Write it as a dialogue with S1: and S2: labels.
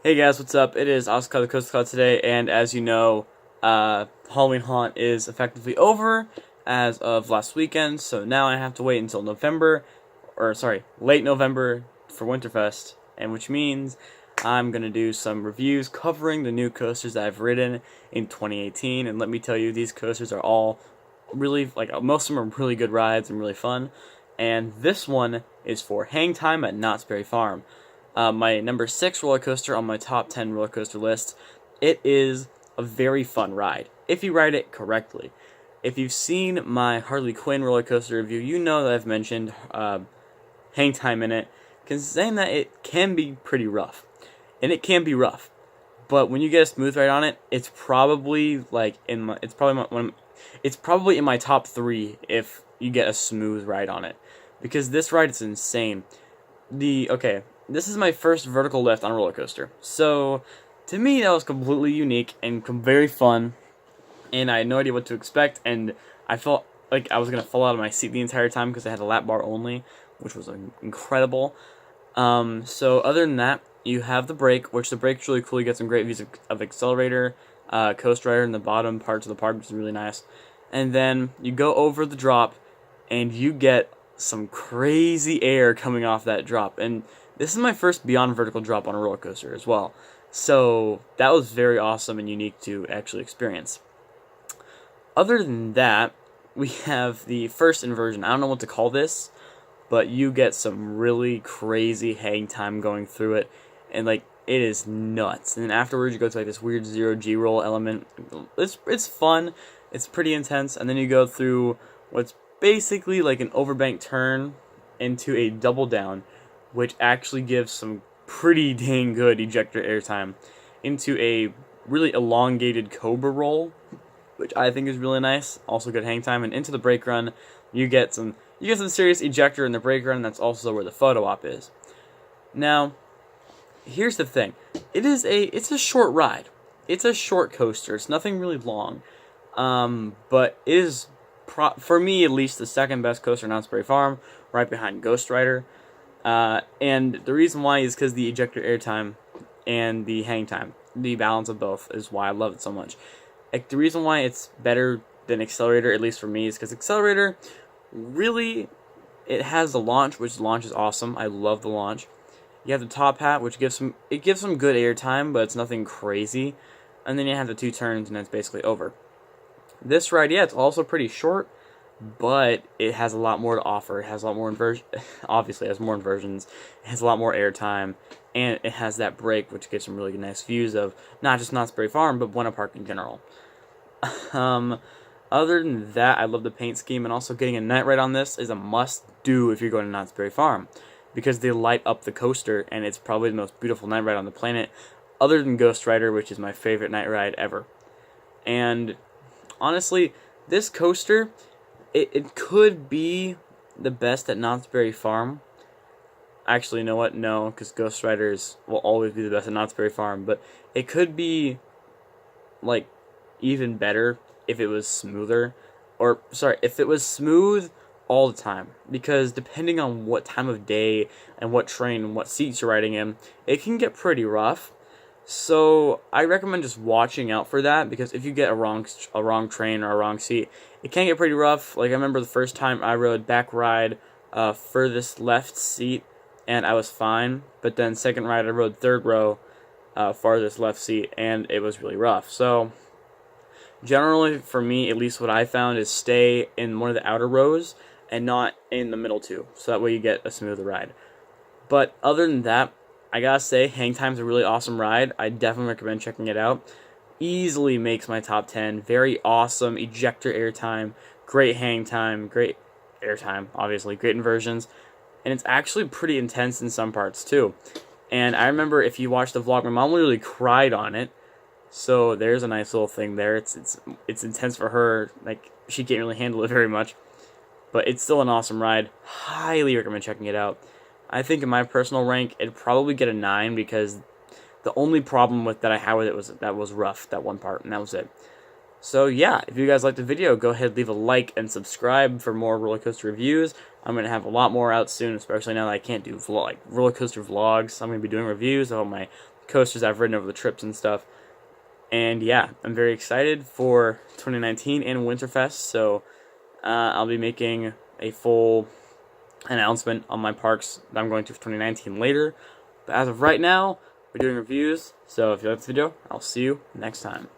S1: Hey guys, what's up? It is Oscar the Coast Cloud today, and as you know, Halloween Haunt is effectively over as of last weekend, so now I have to wait until late November for Winterfest, and which means I'm going to do some reviews covering the new coasters that I've ridden in 2018, and let me tell you, these coasters are all really, most of them are really good rides and really fun, and this one is for Hangtime at Knott's Berry Farm. My number 6 roller coaster on my top 10 roller coaster list. It is a very fun ride, if you ride it correctly. If you've seen my Harley Quinn roller coaster review, you know that I've mentioned hang time in it, saying that it can be pretty rough. And it can be rough. But when you get a smooth ride on it, it's probably it's probably in my top 3 if you get a smooth ride on it. Because this ride is insane. This is my first vertical lift on a roller coaster. So, to me, that was completely unique and very fun. And I had no idea what to expect. And I felt like I was going to fall out of my seat the entire time because I had a lap bar only, which was incredible. So, other than that, you have the brake, which the brake's really cool. You get some great views of accelerator, Coast Rider in the bottom parts of the park, which is really nice. And then you go over the drop, and you get some crazy air coming off that drop. And this is my first beyond vertical drop on a roller coaster as well. So that was very awesome and unique to actually experience. Other than that, we have the first inversion. I don't know what to call this, but you get some really crazy hang time going through it, and it is nuts. And then afterwards, you go to this weird 0G roll element. It's fun. It's pretty intense. And then you go through what's basically like an overbank turn into a double down, which actually gives some pretty dang good ejector airtime into a really elongated cobra roll, which I think is really nice. Also good hang time, and into the brake run, you get some serious ejector in the brake run. And that's also where the photo op is. Now, here's the thing: it's a short ride. It's a short coaster. It's nothing really long, but it is for me at least the second best coaster on Knott's Berry Farm, right behind Ghost Rider. And the reason why is because the ejector airtime and the hang time, the balance of both, is why I love it so much. The reason why it's better than Accelerator, at least for me, is because Accelerator, really, it has the launch, which the launch is awesome. I love the launch. You have the top hat, which gives some good airtime, but it's nothing crazy. And then you have the 2 turns, and that's basically over. This ride, yeah, it's also pretty short, but it has a lot more to offer. It has a lot more obviously it has more inversions. It has a lot more airtime, and it has that brake, which gives some really nice views of not just Knott's Berry Farm, but Buena Park in general. Other than that, I love the paint scheme, and also getting a night ride on this is a must-do if you're going to Knott's Berry Farm, because they light up the coaster, and it's probably the most beautiful night ride on the planet, other than Ghost Rider, which is my favorite night ride ever. And honestly, this coaster, it could be the best at Knott's Berry Farm. Actually, you know what? No, because Ghost Riders will always be the best at Knott's Berry Farm. But it could be, even better if it was smoother. If it was smooth all the time. Because depending on what time of day and what train and what seats you're riding in, it can get pretty rough. So I recommend just watching out for that, because if you get a wrong train or a wrong seat, it can get pretty rough. I remember the first time I rode back ride, furthest left seat, and I was fine. But then second ride, I rode third row, farthest left seat, and it was really rough. So generally, for me, at least what I found is stay in one of the outer rows and not in the middle two, so that way you get a smoother ride. But other than that, I gotta say, Hang Time's a really awesome ride. I definitely recommend checking it out. Easily makes my top 10. Very awesome ejector airtime, great hang time, great airtime, obviously, great inversions, and it's actually pretty intense in some parts too. And I remember, if you watch the vlog, my mom literally cried on it. So there's a nice little thing there. It's intense for her. She can't really handle it very much, but it's still an awesome ride. Highly recommend checking it out. I think in my personal rank, it'd probably get a 9, because the only problem that I had with it was that was rough, that one part, and that was it. So yeah, if you guys liked the video, go ahead, leave a like and subscribe for more roller coaster reviews. I'm going to have a lot more out soon, especially now that I can't do roller coaster vlogs. I'm going to be doing reviews of all my coasters I've ridden over the trips and stuff. And yeah, I'm very excited for 2019 and Winterfest, so I'll be making a full announcement on my parks that I'm going to for 2019 later. But as of right now, we're doing reviews, so if you like this video, I'll see you next time.